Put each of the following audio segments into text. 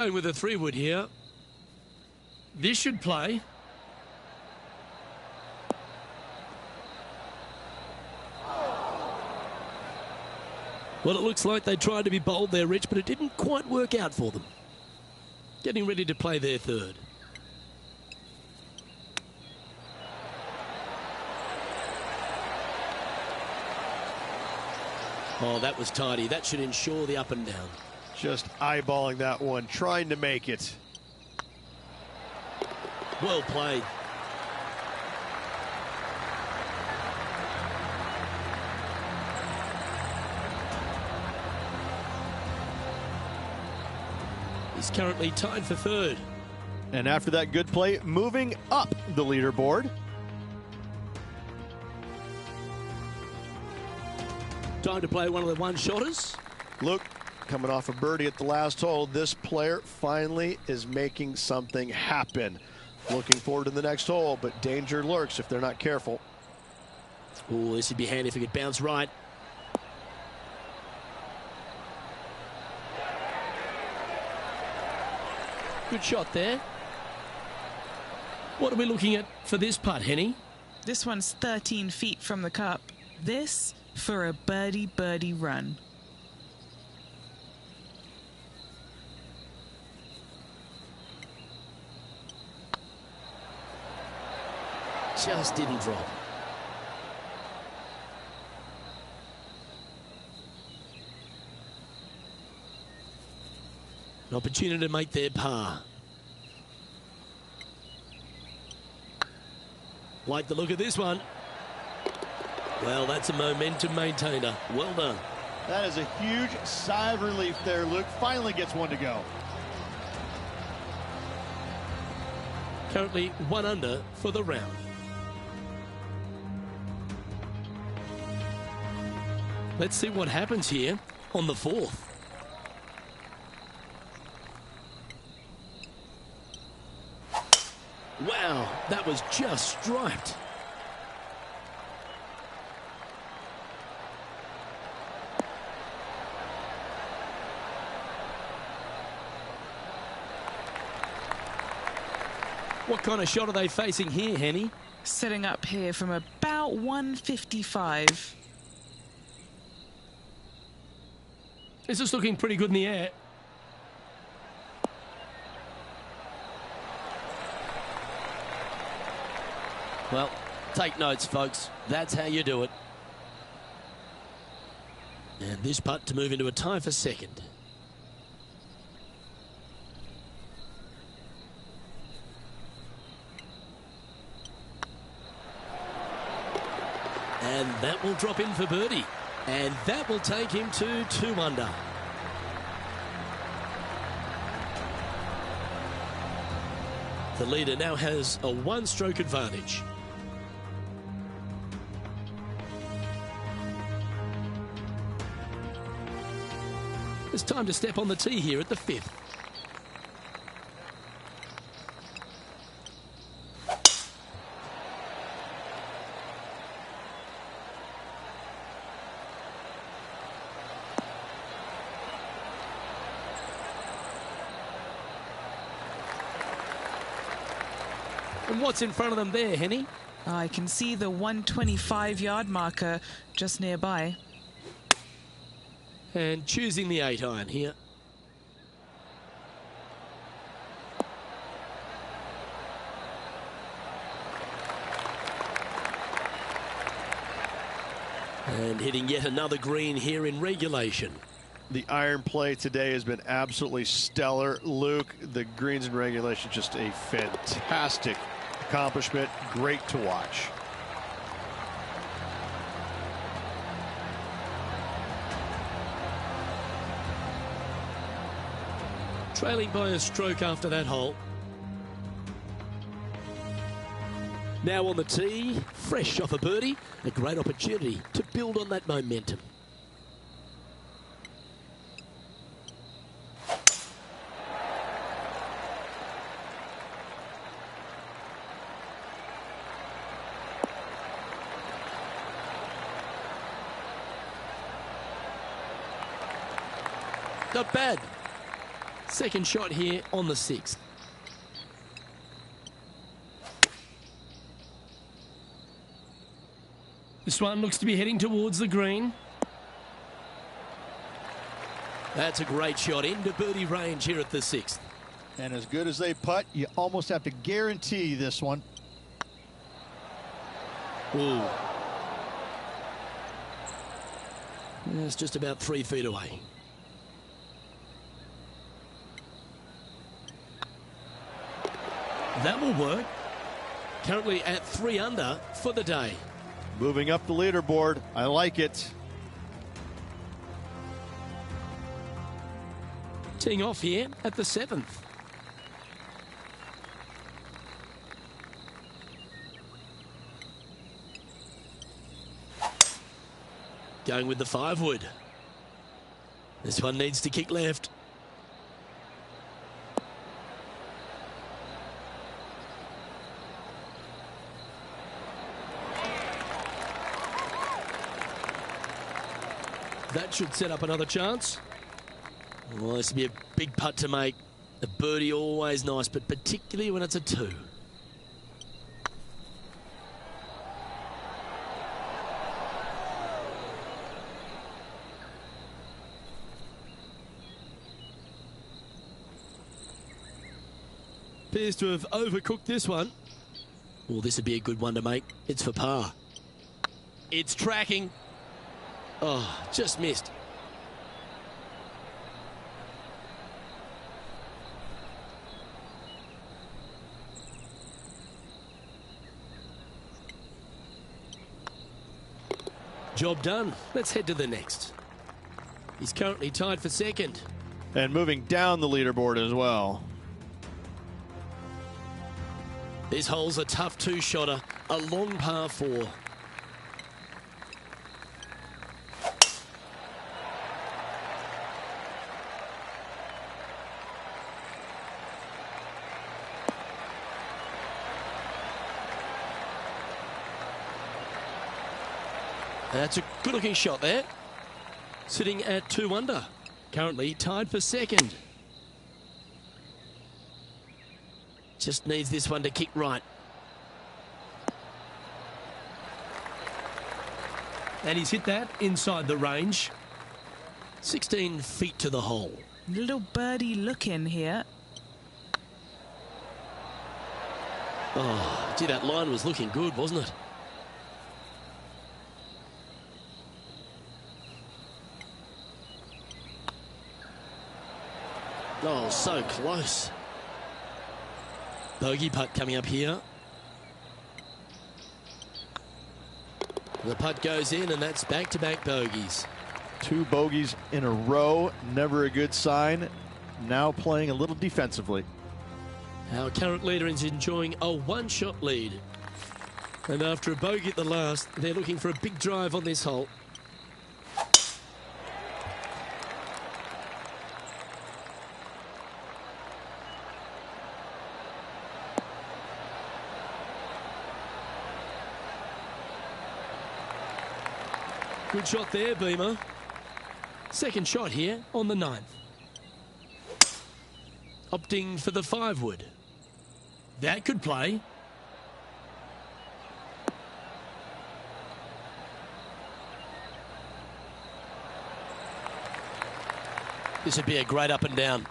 With a 3-wood here. This should play. Well, it looks like they tried to be bold there, Rich, but it didn't quite work out for them. Getting ready to play their third. Oh, that was tidy. That should ensure the up and down. Just eyeballing that one, trying to make it. Well played. He's currently tied for third. And after that good play, moving up the leaderboard. Time to play one of the one-shotters. Luke, coming off a birdie at the last hole, this player finally is making something happen. Looking forward to the next hole, but danger lurks if they're not careful. Oh, this would be handy if he could bounce right. Good shot there. What are we looking at for this putt, Henny? This one's 13 feet from the cup. This for a birdie run. Just didn't drop. An opportunity to make their par. Like the look of this one. Well, that's a momentum maintainer. Well done. That is a huge sigh of relief there, Luke. Finally gets one to go. Currently 1 under for the round. Let's see what happens here on the 4th. Wow, that was just striped. What kind of shot are they facing here, Henny? Setting up here from about 155. This is looking pretty good in the air. Well, take notes, folks. That's how you do it. And this putt to move into a tie for second. And that will drop in for birdie. And that will take him to 2 under. The leader now has a 1-stroke advantage. It's time to step on the tee here at the 5th. And what's in front of them there, Henny? I can see the 125-yard marker just nearby. And choosing the 8-iron here. And hitting yet another green here in regulation. The iron play today has been absolutely stellar. Luke, the greens in regulation, just a fantastic accomplishment. Great to watch. Trailing by a stroke after that hole. Now on the tee, fresh off a birdie, a great opportunity to build on that momentum. Not bad. Second shot here on the 6th. This one looks to be heading towards the green. That's a great shot into birdie range here at the 6th. And as good as they putt, you almost have to guarantee this one. Ooh. It's just about 3 feet away. That will work. Currently at 3 under for the day. Moving up the leaderboard. I like it. Teeing off here at the 7th. Going with the 5-wood. This one needs to kick left. That should set up another chance. Well, this will be a big putt to make. A birdie always nice, but particularly when it's a 2. Appears to have overcooked this one. Well, this would be a good one to make. It's for par. It's tracking. Oh, just missed. Job done. Let's head to the next. He's currently tied for 2nd. And moving down the leaderboard as well. This hole's a tough 2-shotter, a long par 4. That's a good-looking shot there. Sitting at 2 under. Currently tied for 2nd. Just needs this one to kick right. And he's hit that inside the range. 16 feet to the hole. Little birdie look in here. Oh, gee, that line was looking good, wasn't it? Oh, so close. Bogey putt coming up here. The putt goes in, and that's back-to-back bogeys. 2 bogeys in a row. Never a good sign. Now playing a little defensively. Our current leader is enjoying a 1-shot lead. And after a bogey at the last, they're looking for a big drive on this hole. Good shot there, Beamer. Second shot here on the 9th. Opting for the 5-wood. That could play. This would be a great up and down.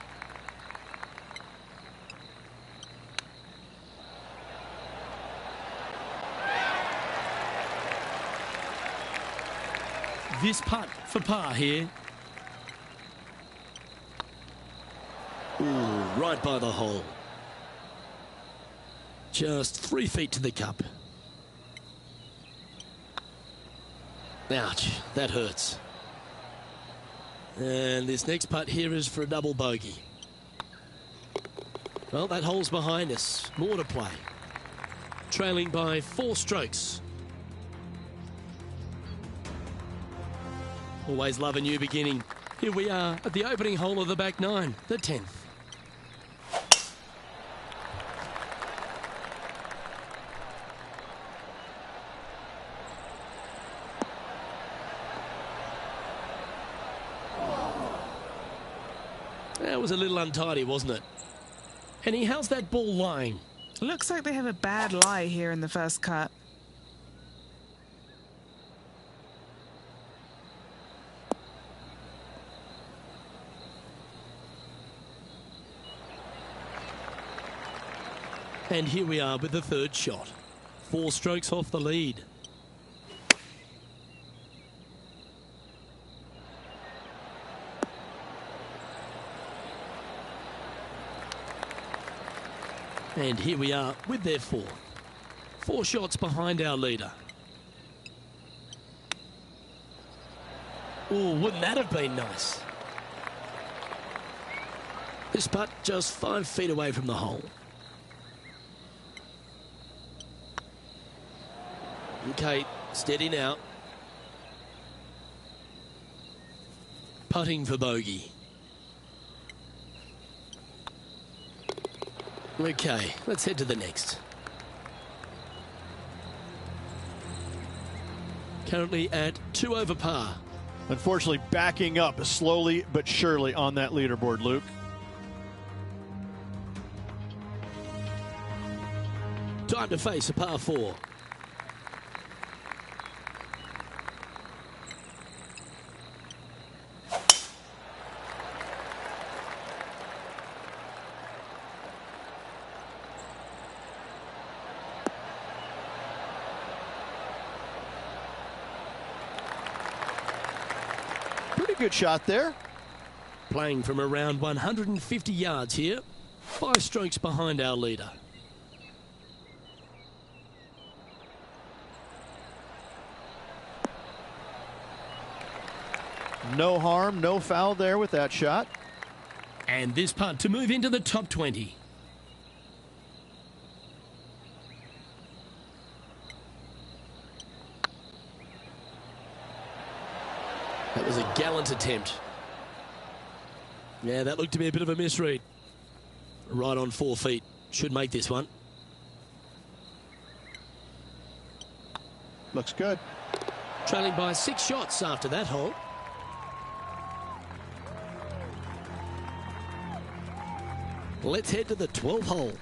This putt for par here. Ooh, right by the hole. Just 3 feet to the cup. Ouch, that hurts. And this next putt here is for a double bogey. Well, that hole's behind us. More to play. Trailing by 4 strokes. Always love a new beginning. Here we are at the opening hole of the back 9, the 10th. That was a little untidy, wasn't it? Henny, how's that ball lying? Looks like they have a bad lie here in the first cut. And here we are with the third shot. 4 strokes off the lead. And here we are with their 4. 4 shots behind our leader. Oh, wouldn't that have been nice? This putt just 5 feet away from the hole. Okay, steady now. Putting for bogey. Okay, let's head to the next. Currently at 2 over par. Unfortunately, backing up slowly but surely on that leaderboard, Luke. Time to face a par 4. Pretty good shot there. Playing from around 150 yards here. 5 strokes behind our leader. No harm, no foul there with that shot. And this putt to move into the top 20. That was a gallant attempt. Yeah, that looked to be a bit of a misread. Right on 4 feet. Should make this one. Looks good. Trailing by 6 shots after that hole. Let's head to the 12th hole.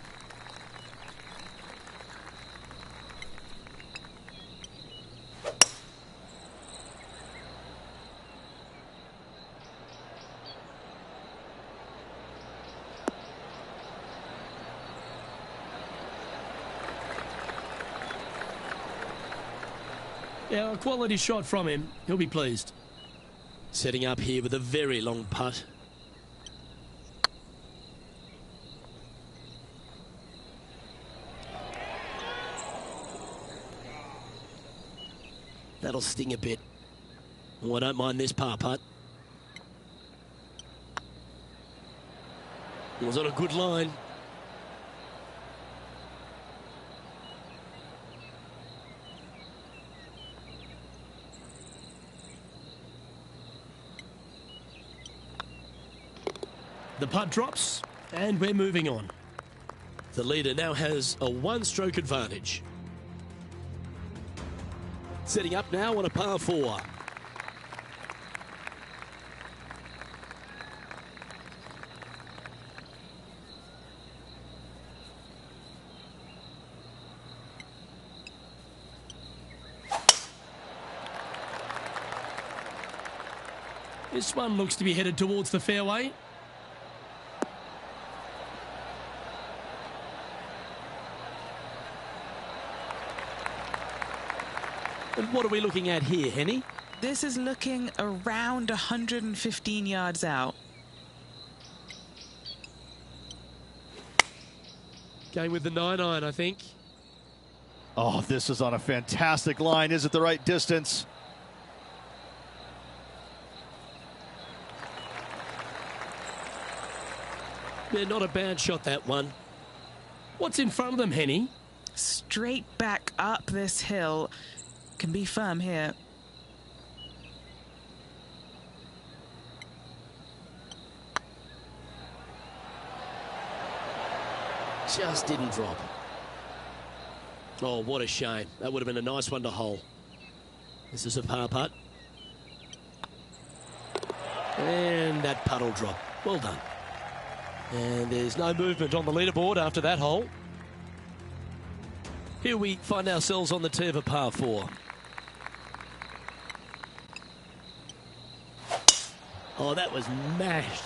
Yeah, a quality shot from him. He'll be pleased. Setting up here with a very long putt. That'll sting a bit. Oh, I don't mind this par putt. It was on a good line. The putt drops, and we're moving on. The leader now has a 1-stroke advantage. Setting up now on a par 4. This one looks to be headed towards the fairway. And what are we looking at here, Henny? This is looking around 115 yards out. Going with the 9-iron, I think. Oh, this is on a fantastic line. Is it the right distance? Yeah, not a bad shot, that one. What's in front of them, Henny? Straight back up this hill. Can be firm here. Just didn't drop. Oh, what a shame. That would have been a nice one to hole. This is a par putt. And that putt will drop. Well done. And there's no movement on the leaderboard after that hole. Here we find ourselves on the tee of a par 4. Oh, that was mashed.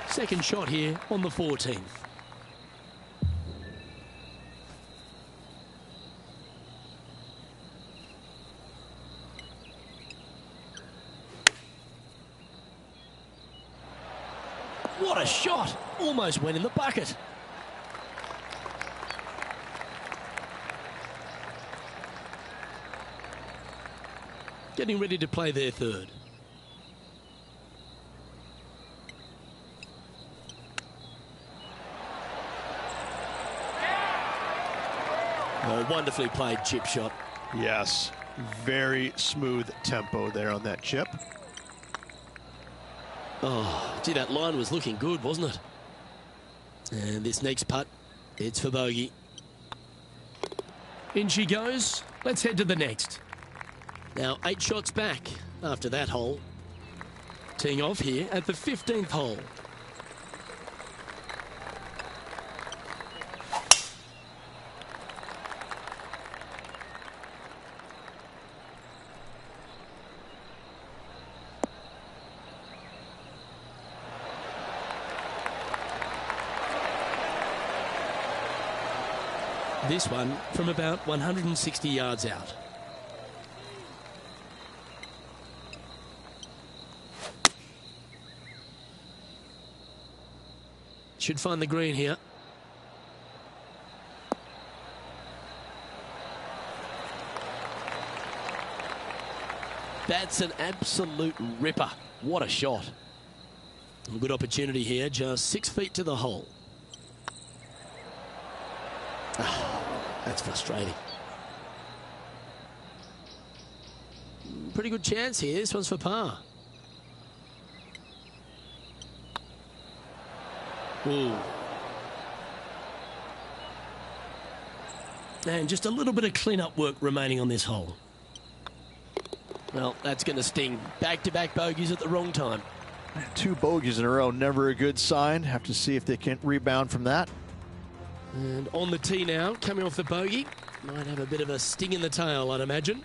Second shot here on the 14th. What a shot! Almost went in the bucket. Getting ready to play their third. Oh, wonderfully played chip shot. Yes, very smooth tempo there on that chip. Oh, gee, that line was looking good, wasn't it? And this next putt, it's for bogey. In she goes. Let's head to the next. Now, 8 shots back after that hole. Teeing off here at the 15th hole. This one from about 160 yards out. Should find the green here. That's an absolute ripper. What a shot. A good opportunity here, just 6 feet to the hole. That's frustrating. Pretty good chance here. This one's for par. Ooh. And just a little bit of clean-up work remaining on this hole. Well, that's going to sting. Back-to-back bogeys at the wrong time. 2 bogeys in a row, never a good sign. Have to see if they can rebound from that. And on the tee now, coming off the bogey. Might have a bit of a sting in the tail, I'd imagine.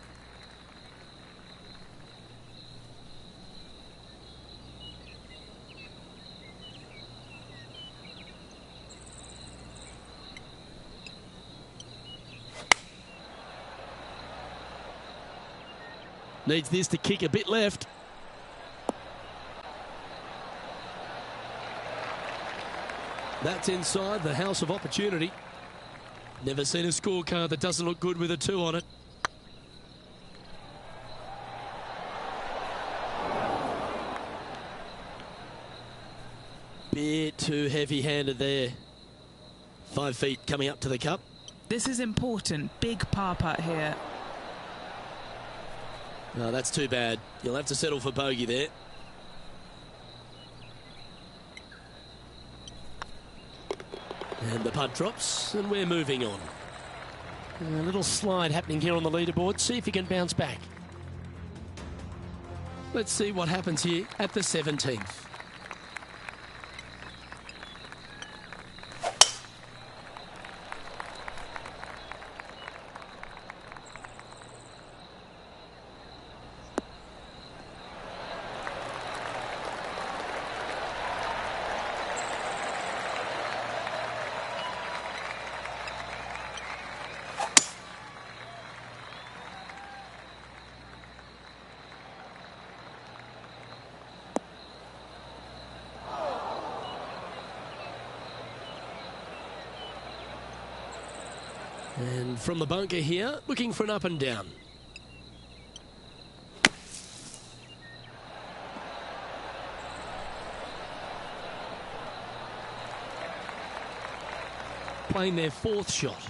Needs this to kick a bit left. That's inside the house of opportunity. Never seen a scorecard that doesn't look good with a 2 on it. Bit too heavy-handed there. 5 feet coming up to the cup. This is important. Big par putt here. No, that's too bad. You'll have to settle for bogey there. And the putt drops, and we're moving on. A little slide happening here on the leaderboard. See if he can bounce back. Let's see what happens here at the 17th. And from the bunker here, looking for an up and down. Playing their 4th shot.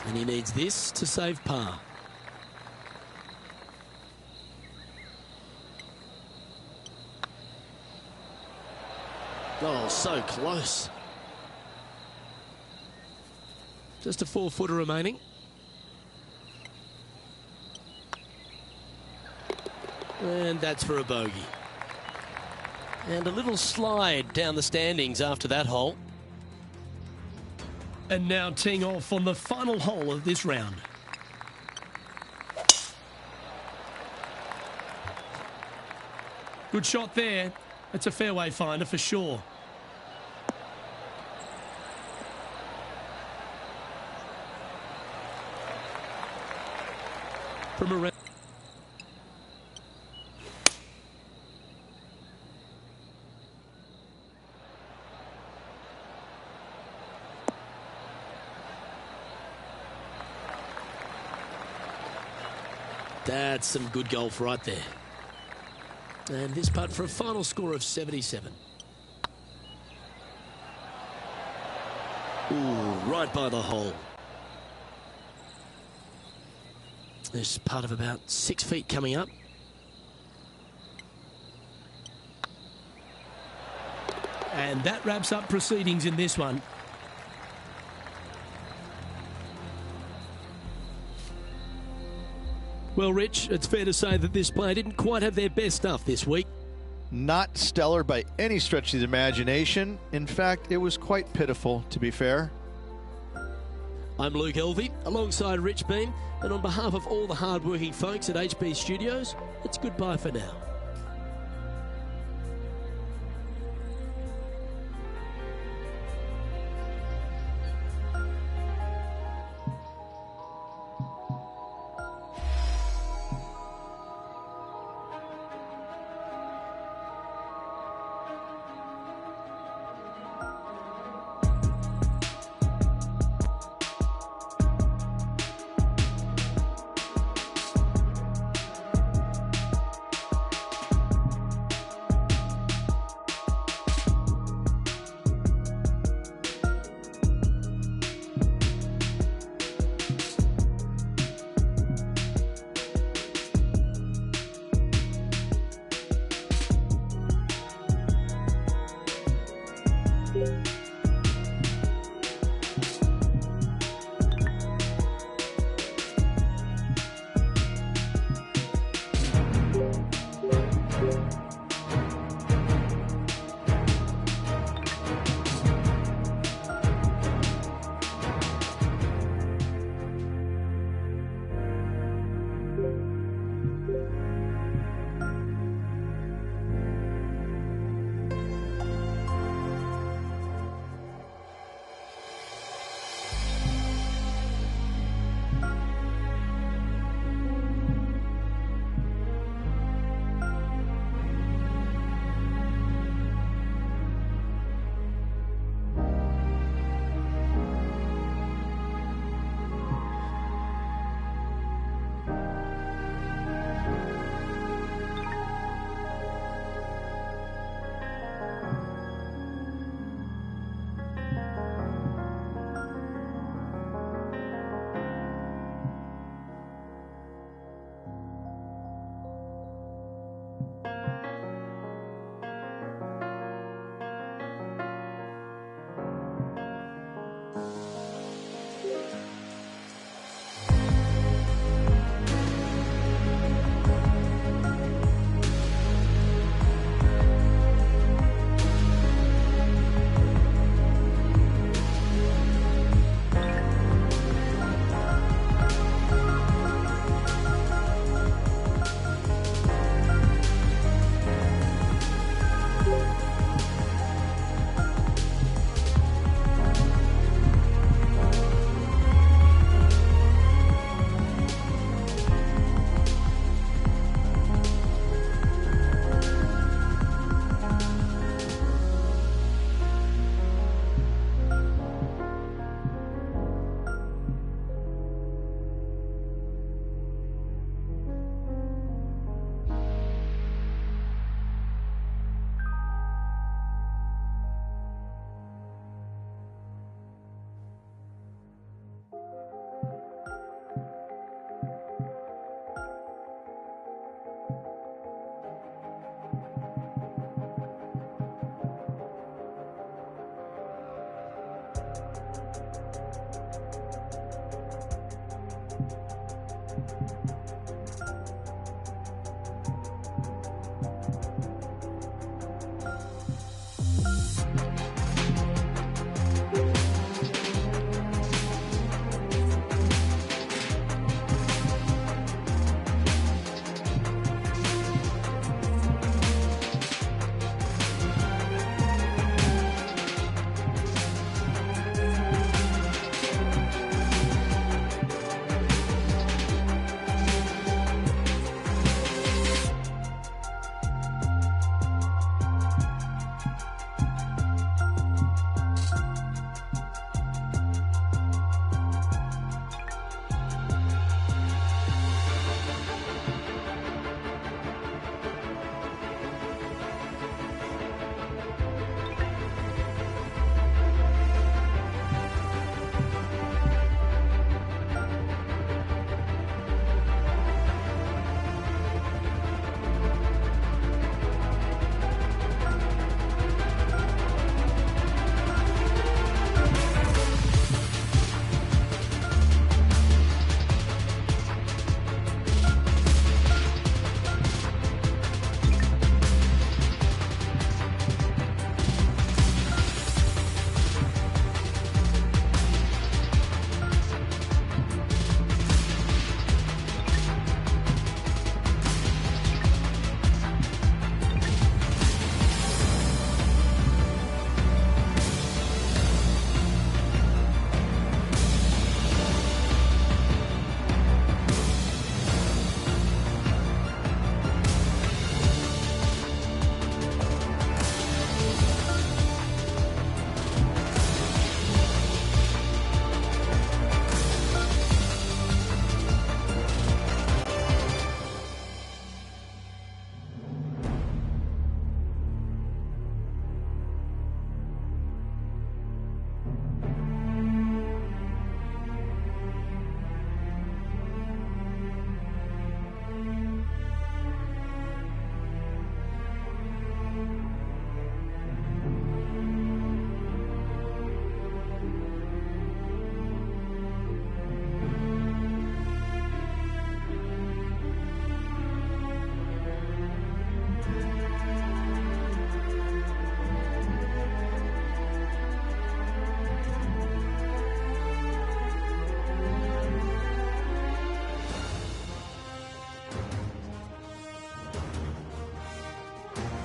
And he needs this to save par. Oh, so close. Just a 4-footer remaining. And that's for a bogey. And a little slide down the standings after that hole. And now teeing off on the final hole of this round. Good shot there. It's a fairway finder for sure. From around. That's some good golf right there. And this putt for a final score of 77. Ooh, right by the hole. This putt of about 6 feet coming up. And that wraps up proceedings in this one. Well, Rich, it's fair to say that this player didn't quite have their best stuff this week. Not stellar by any stretch of the imagination. In fact, it was quite pitiful, to be fair. I'm Luke Elvey, alongside Rich Beam, and on behalf of all the hard-working folks at HB Studios, it's goodbye for now.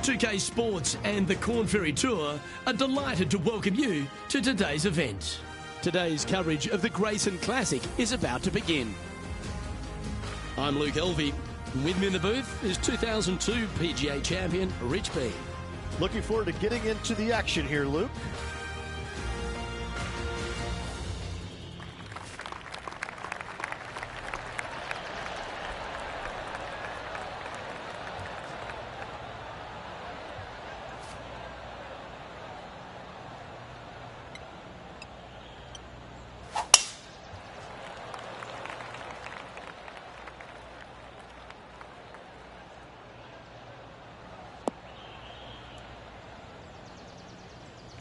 2K Sports and the Corn Ferry Tour are delighted to welcome you to today's event. Today's coverage of the Grayson Classic is about to begin. I'm Luke Elvey. With me in the booth is 2002 PGA champion Rich B. Looking forward to getting into the action here, Luke.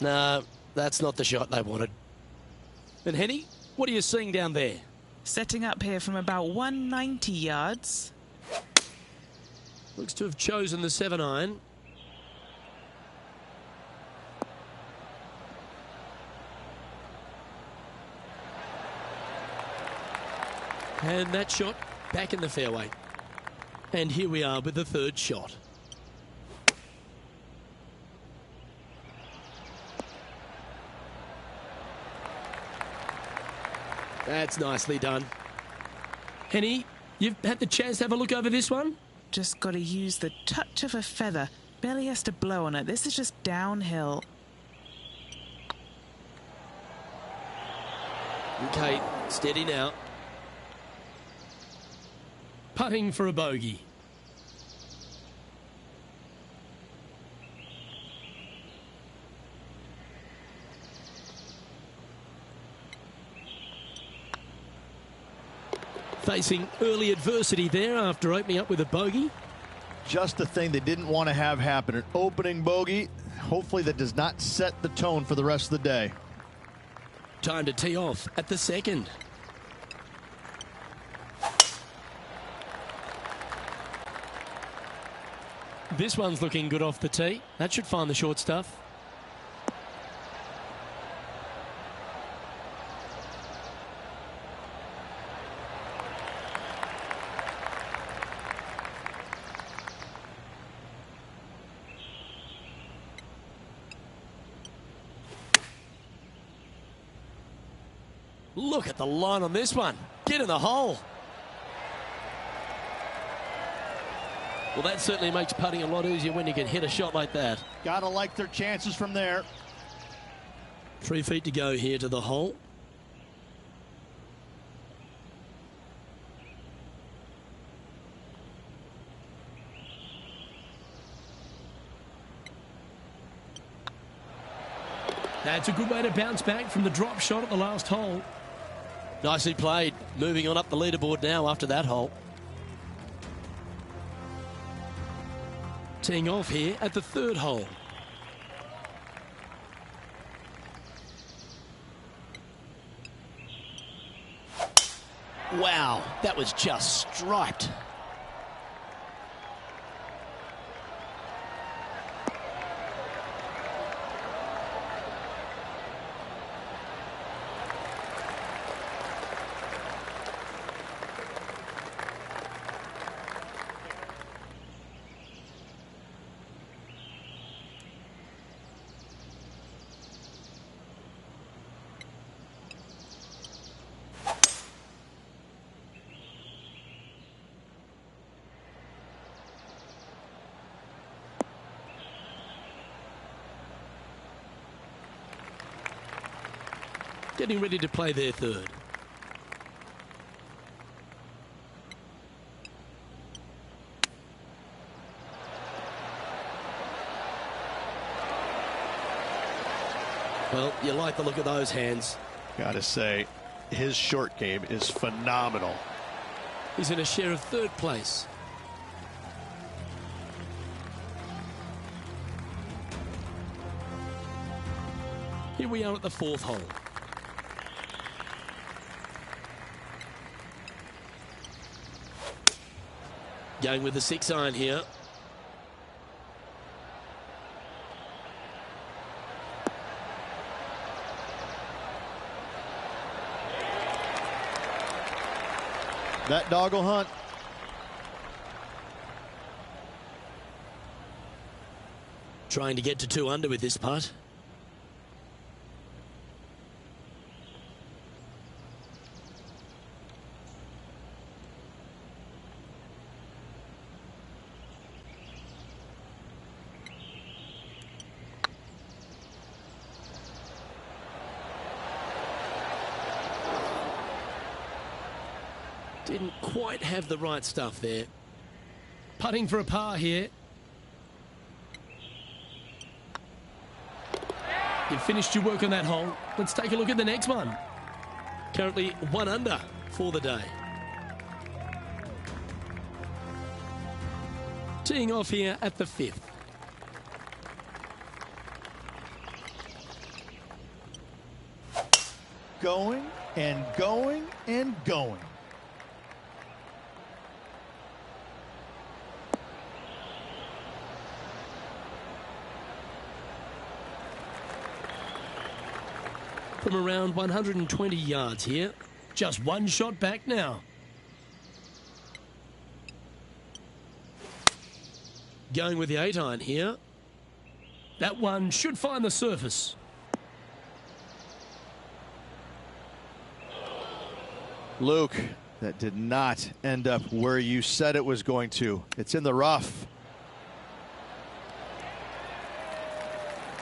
No, that's not the shot they wanted. And Henny, what are you seeing down there? Setting up here from about 190 yards. Looks to have chosen the 7-iron. And that shot back in the fairway. And here we are with the third shot. That's nicely done. Henny, you've had the chance to have a look over this one? Just got to use the touch of a feather. Barely has to blow on it. This is just downhill. Okay, steady now. Putting for a bogey. Facing early adversity there after opening up with a bogey. Just the thing they didn't want to have happen. An opening bogey. Hopefully that does not set the tone for the rest of the day. Time to tee off at the second. This one's looking good off the tee. That should find the short stuff. Look at the line on this one. Get in the hole. Well, that certainly makes putting a lot easier when you can hit a shot like that. Gotta like their chances from there. 3 feet to go here to the hole. That's a good way to bounce back from the drop shot at the last hole. Nicely played. Moving on up the leaderboard now after that hole. Teeing off here at the third hole. Wow, that was just striped. Getting ready to play their third. Well, you like the look of those hands. Gotta say, his short game is phenomenal. He's in a share of third place. Here we are at the fourth hole. Going with the 6-iron here. That dog will hunt. Trying to get to 2 under with this putt. Didn't quite have the right stuff there. Putting for a par here. You've finished your work on that hole. Let's take a look at the next one. Currently 1 under for the day. Teeing off here at the 5th. Going and going and going. From around 120 yards here. Just 1 shot back now. Going with the 8-iron here. That one should find the surface. Luke, that did not end up where you said it was going to. It's in the rough.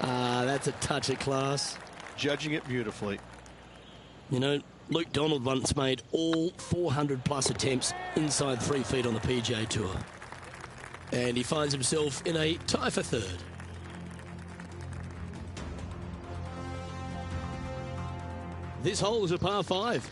That's a touch of class. Judging it beautifully. You know, Luke Donald once made all 400 plus attempts inside 3 feet on the PGA Tour. And he finds himself in a tie for 3rd. This hole is a par 5.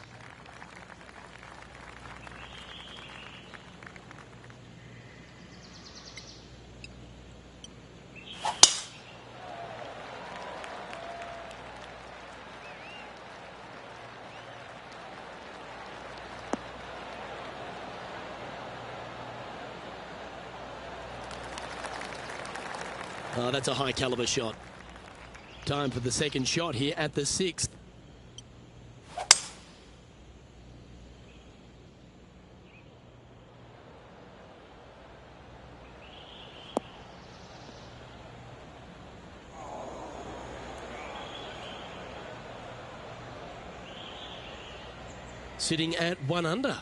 Oh, that's a high caliber shot. Time for the second shot here at the 6th. Sitting at 1 under.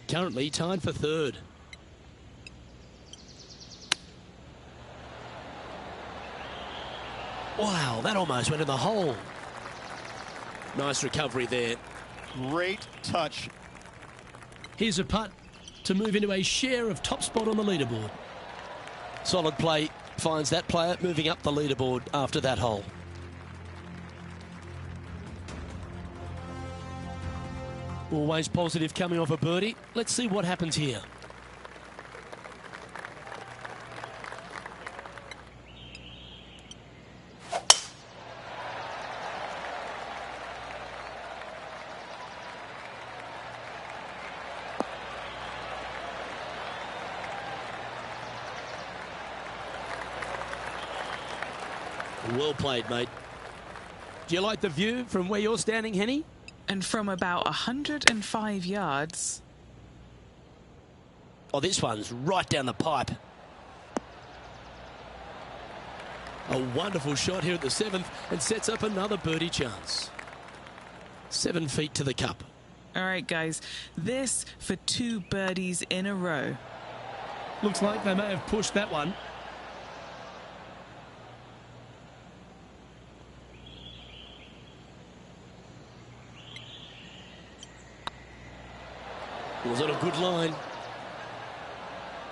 Currently tied for 3rd. Wow, that almost went in the hole. Nice recovery there. Great touch. Here's a putt to move into a share of top spot on the leaderboard. Solid play finds that player moving up the leaderboard after that hole. Always positive coming off a birdie. Let's see what happens here. Well played, mate. Do you like the view from where you're standing, Henny? And from about 105 yards. Oh, this one's right down the pipe. A wonderful shot here at the 7th and sets up another birdie chance. 7 feet to the cup. All right, guys. This for 2 birdies in a row. Looks like they may have pushed that one. Was on a good line.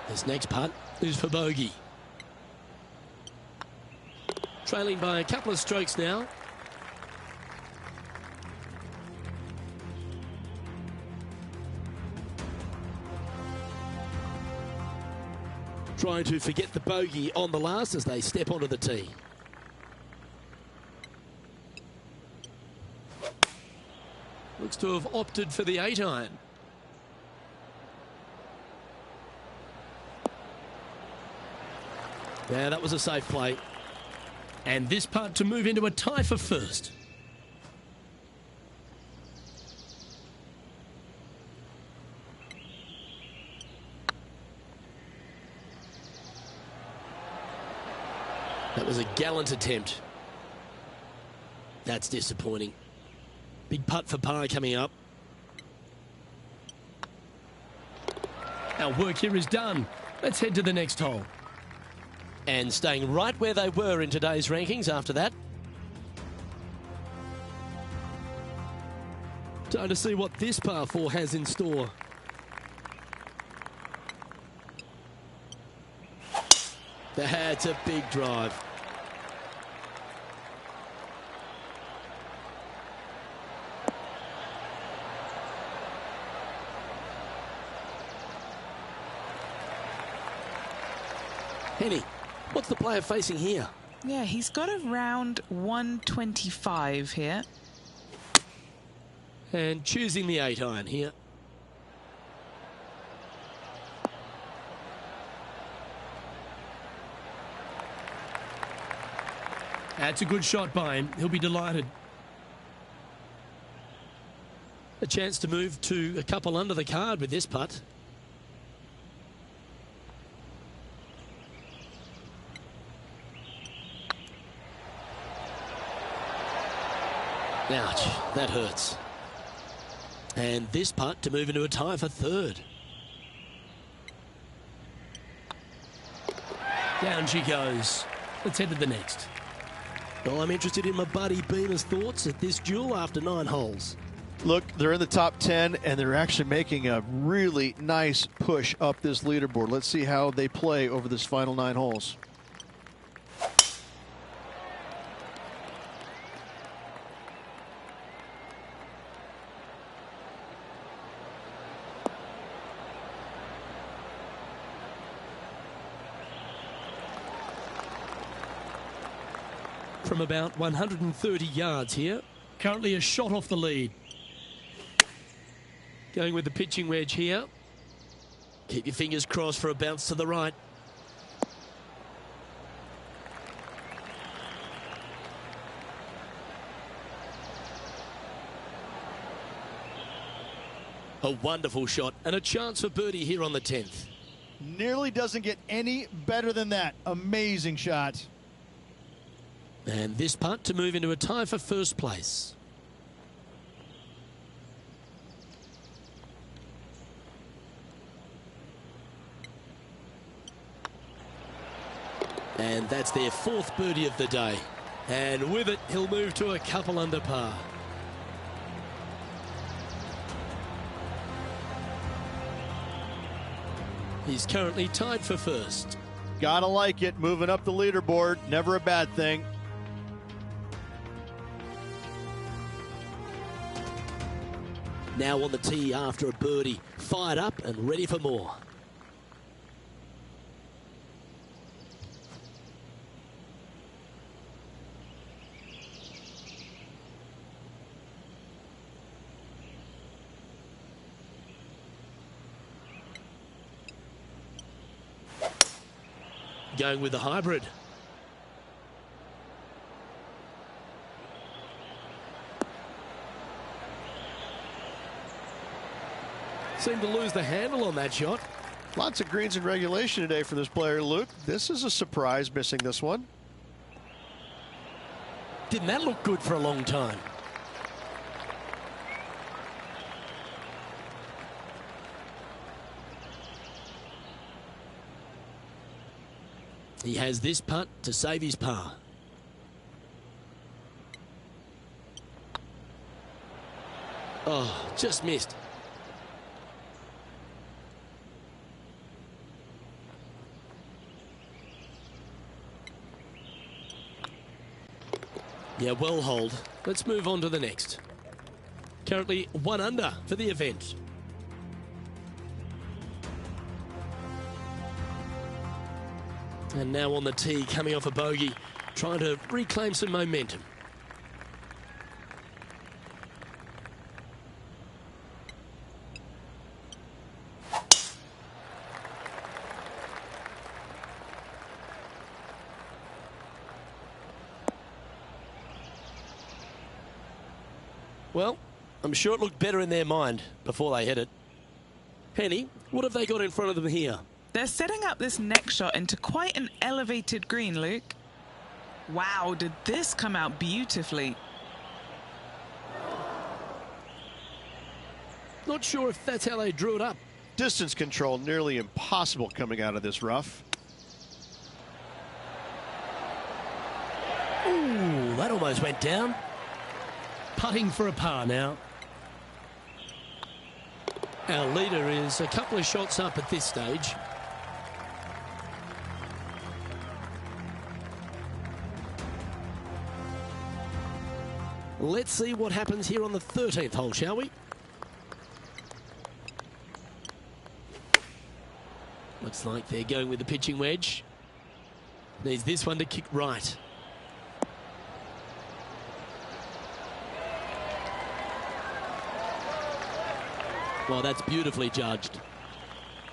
This next putt is for bogey. Trailing by a couple of strokes now. Trying to forget the bogey on the last as they step onto the tee. Looks to have opted for the 8-iron. Yeah, that was a safe play. And this putt to move into a tie for 1st. That was a gallant attempt. That's disappointing. Big putt for par coming up. Our work here is done. Let's head to the next hole. And staying right where they were in today's rankings after that. Time to see what this par 4 has in store. That's a big drive. Henny, what's the player facing here? Yeah, he's got around 125 here. And choosing the 8-iron here. That's a good shot by him. He'll be delighted. A chance to move to a couple under the card with this putt. Ouch, that hurts. And this putt to move into a tie for third. Down she goes. Let's head to the next. Well, I'm interested in my buddy Beamer's thoughts at this duel after 9 holes. Look, they're in the top 10, and they're actually making a really nice push up this leaderboard. Let's see how they play over this final 9 holes. From about 130 yards here. Currently a shot off the lead. Going with the pitching wedge here. Keep your fingers crossed for a bounce to the right. A wonderful shot and a chance for birdie here on the 10th. Nearly doesn't get any better than that. Amazing shot. And this putt to move into a tie for first place. And that's their 4th birdie of the day. And with it, he'll move to a couple under par. He's currently tied for first. Gotta like it. Moving up the leaderboard. Never a bad thing. Now on the tee after a birdie. Fired up and ready for more. Going with the hybrid. Seemed to lose the handle on that shot. Lots of greens in regulation today for this player, Luke. This is a surprise, missing this one. Didn't that look good for a long time? He has this putt to save his par. Oh, just missed. Yeah, well holed. Let's move on to the next. Currently 1 under for the event. And now on the tee, coming off a bogey, trying to reclaim some momentum. Well, I'm sure it looked better in their mind before they hit it. Henny, what have they got in front of them here? They're setting up this next shot into quite an elevated green, Luke. Wow, did this come out beautifully. Not sure if that's how they drew it up. Distance control nearly impossible coming out of this rough. Ooh, that almost went down. Putting for a par now. Our leader is a couple of shots up at this stage. Let's see what happens here on the 13th hole, shall we? Looks like they're going with the pitching wedge. Needs this one to kick right. Well, that's beautifully judged.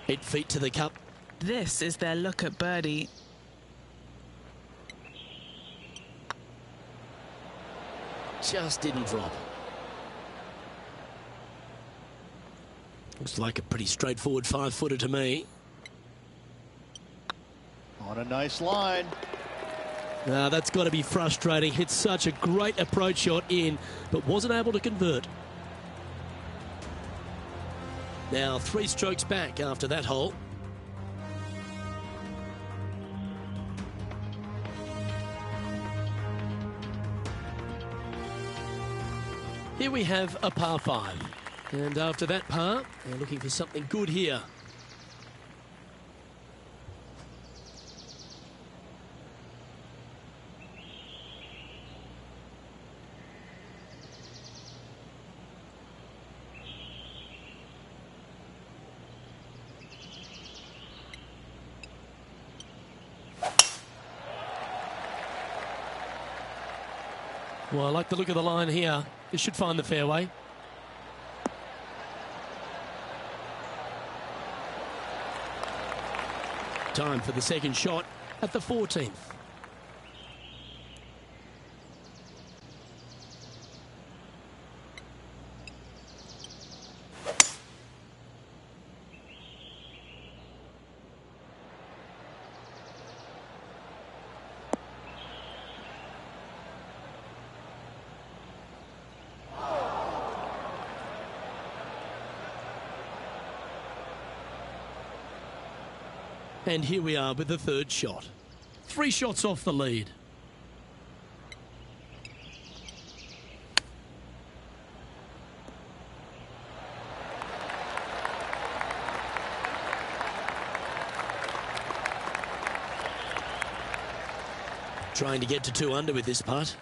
8 feet to the cup. This is their look at birdie. Just didn't drop. Looks like a pretty straightforward 5-footer to me. On a nice line. Now that's got to be frustrating. Hit such a great approach shot in, but wasn't able to convert. Now 3 strokes back after that hole. Here we have a par 5. And after that par, they're looking for something good here. Well, I like the look of the line here. This should find the fairway. Time for the second shot at the 14th. And here we are with the third shot. 3 shots off the lead. Trying to get to 2 under with this putt.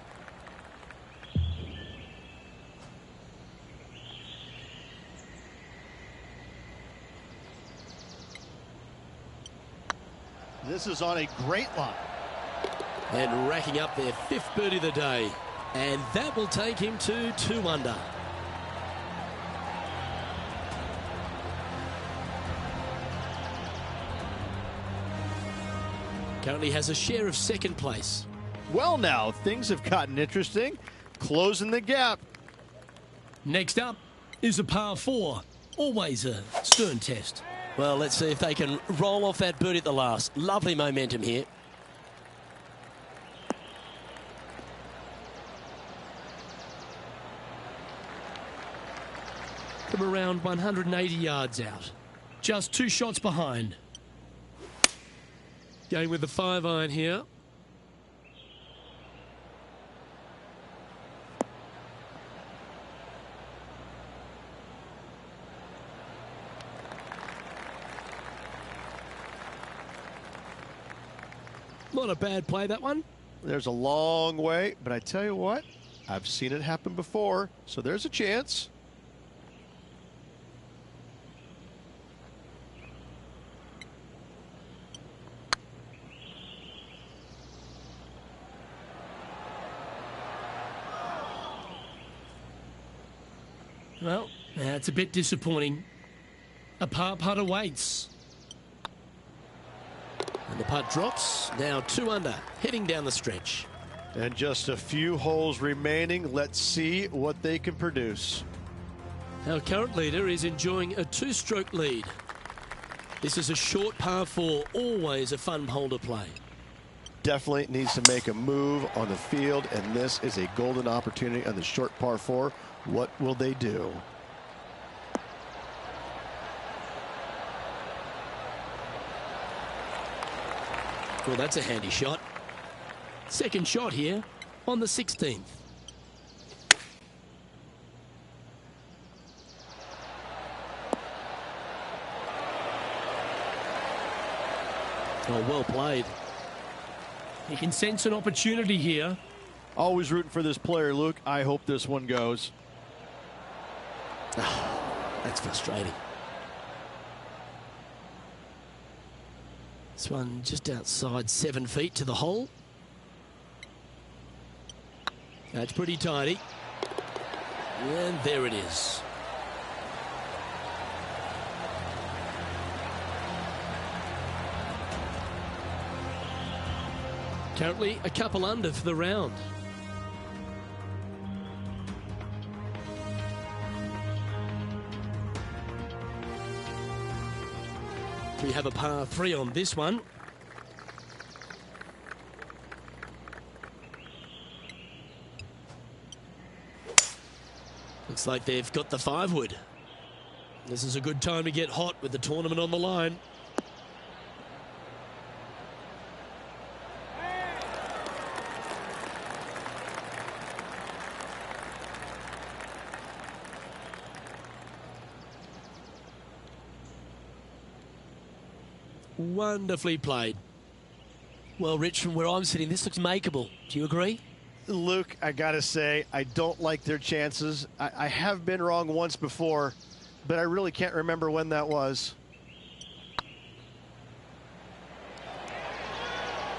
This is on a great line. And racking up their 5th birdie of the day. And that will take him to 2 under. Currently has a share of 2nd place. Well, now, things have gotten interesting. Closing the gap. Next up is a par 4. Always a stern test. Well, let's see if they can roll off that birdie at the last. Lovely momentum here. From around 180 yards out. Just 2 shots behind. Going with the 5-iron here. Not a bad play, that one. There's a long way, but I tell you what, I've seen it happen before, so there's a chance. Well, that's a bit disappointing. A par putt awaits. And the putt drops, now 2 under, heading down the stretch. And just a few holes remaining. Let's see what they can produce. Our current leader is enjoying a 2-stroke lead. This is a short par 4, always a fun hole to play. definitely needs to make a move on the field, and this is a golden opportunity on the short par 4. What will they do? Well, that's a handy shot. Second shot here on the 16th. Oh, well played. He can sense an opportunity here. Always rooting for this player, Luke. I hope this one goes. That's frustrating. This one just outside 7 feet to the hole. That's pretty tidy. And there it is. Currently a couple under for the round. We have a par 3 on this one. Looks like they've got the 5-wood. This is a good time to get hot with the tournament on the line. Wonderfully played. Well, Rich, from where I'm sitting, this looks makeable. Do you agree? Luke, I gotta say, I don't like their chances. I have been wrong once before, but I really can't remember when that was.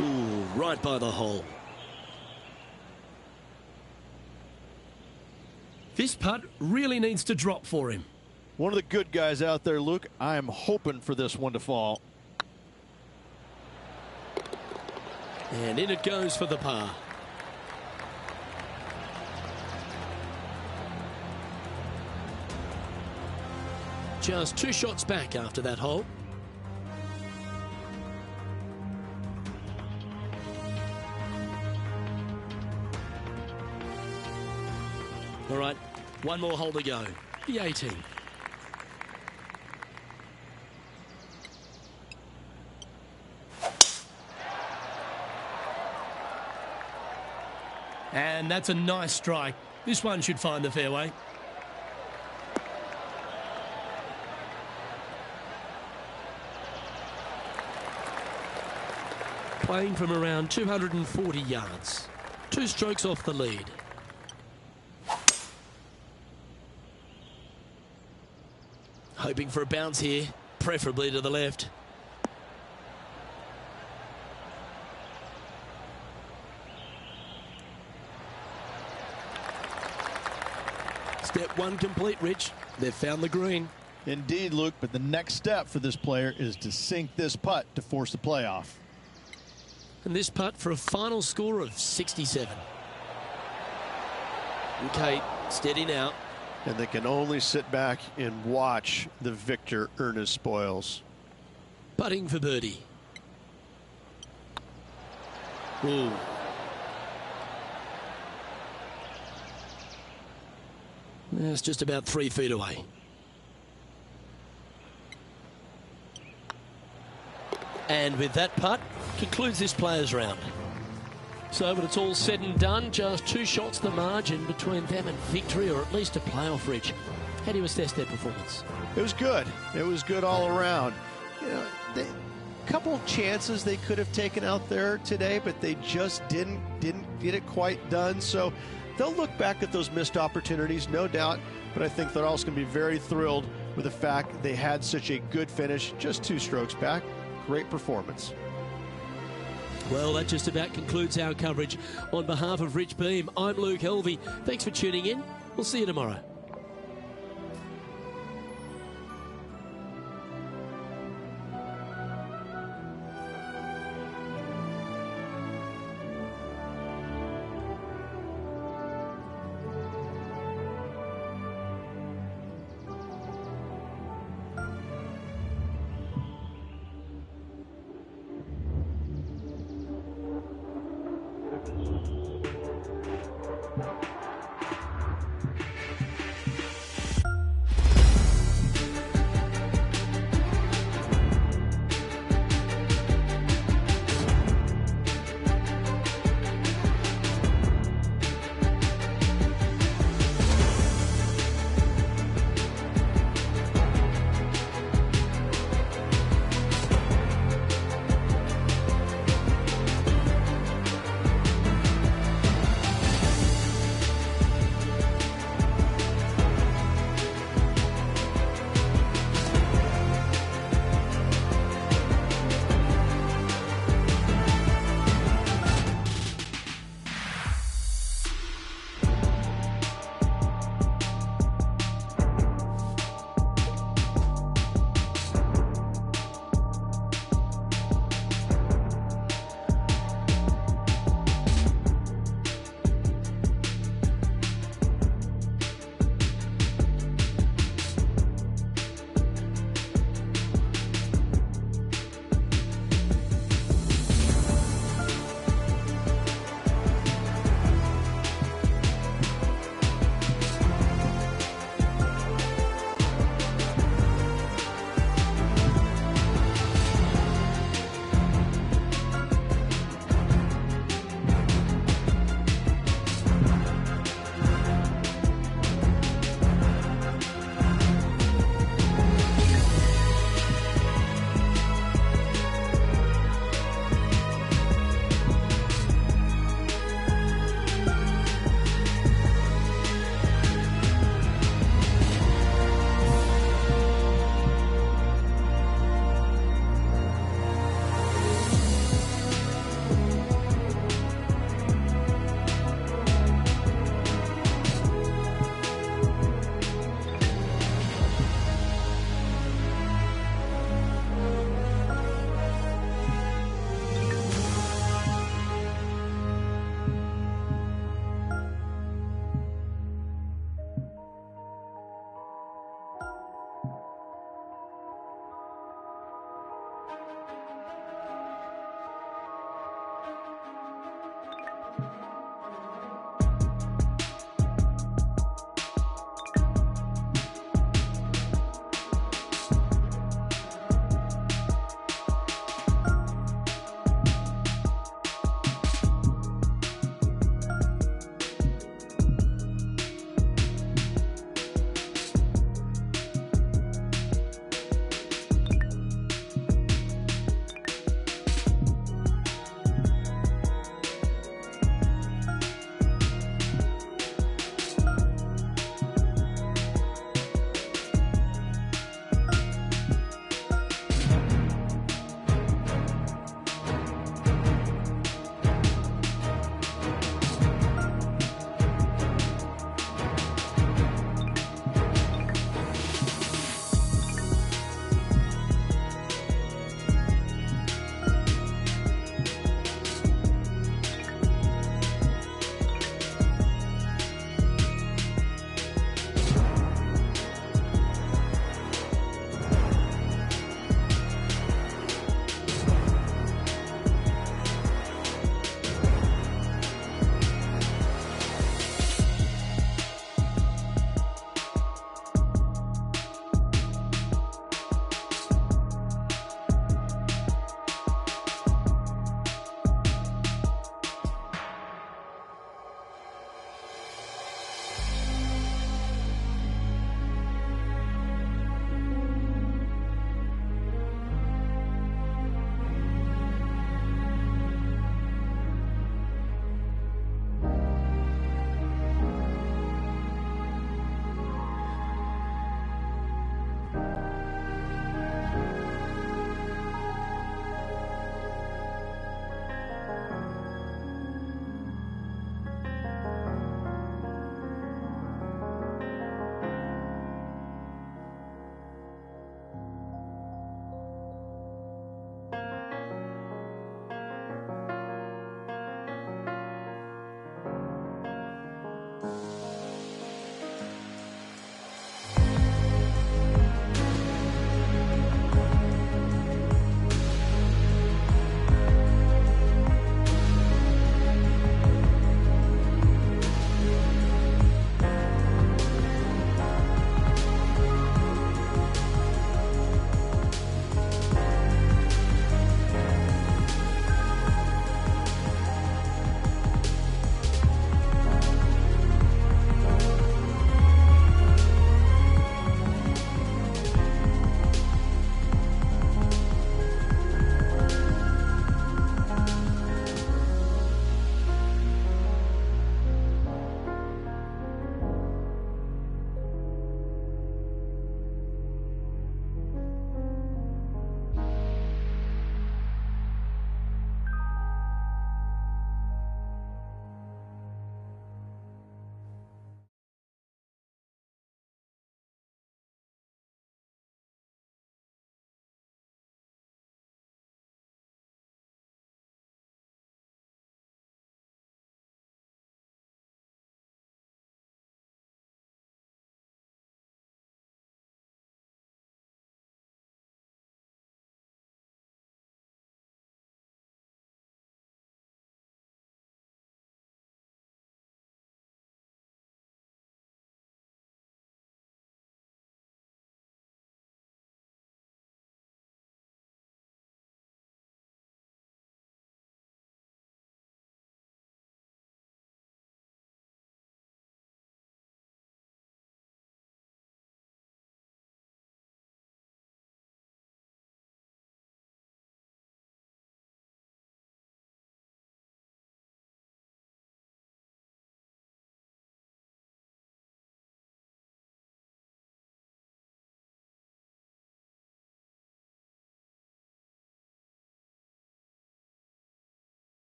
Ooh, right by the hole. This putt really needs to drop for him. One of the good guys out there, Luke. I am hoping for this one to fall. And in it goes for the par. Just 2 shots back after that hole. All right, one more hole to go. The 18th. And that's a nice strike. This one should find the fairway. Playing from around 240 yards. 2 strokes off the lead. Hoping for a bounce here, preferably to the left. Step 1 complete, Rich. They've found the green. Indeed, Luke, but the next step for this player is to sink this putt to force the playoff. And this putt for a final score of 67. Okay, steady now. And they can only sit back and watch the victor earn his spoils. Putting for birdie. Ooh. That's just about 3 feet away. And with that putt, concludes this players' round. So when it's all said and done, just 2 shots the margin between them and victory, or at least a playoff, Rich. How do you assess their performance? It was good. It was good all around. You know, a couple chances they could have taken out there today, but they just didn't get it quite done. So they'll look back at those missed opportunities, no doubt, but I think they're also going to be very thrilled with the fact they had such a good finish, just 2 strokes back. Great performance. Well, that just about concludes our coverage. On behalf of Rich Beam, I'm Luke Helvey. Thanks for tuning in. We'll see you tomorrow.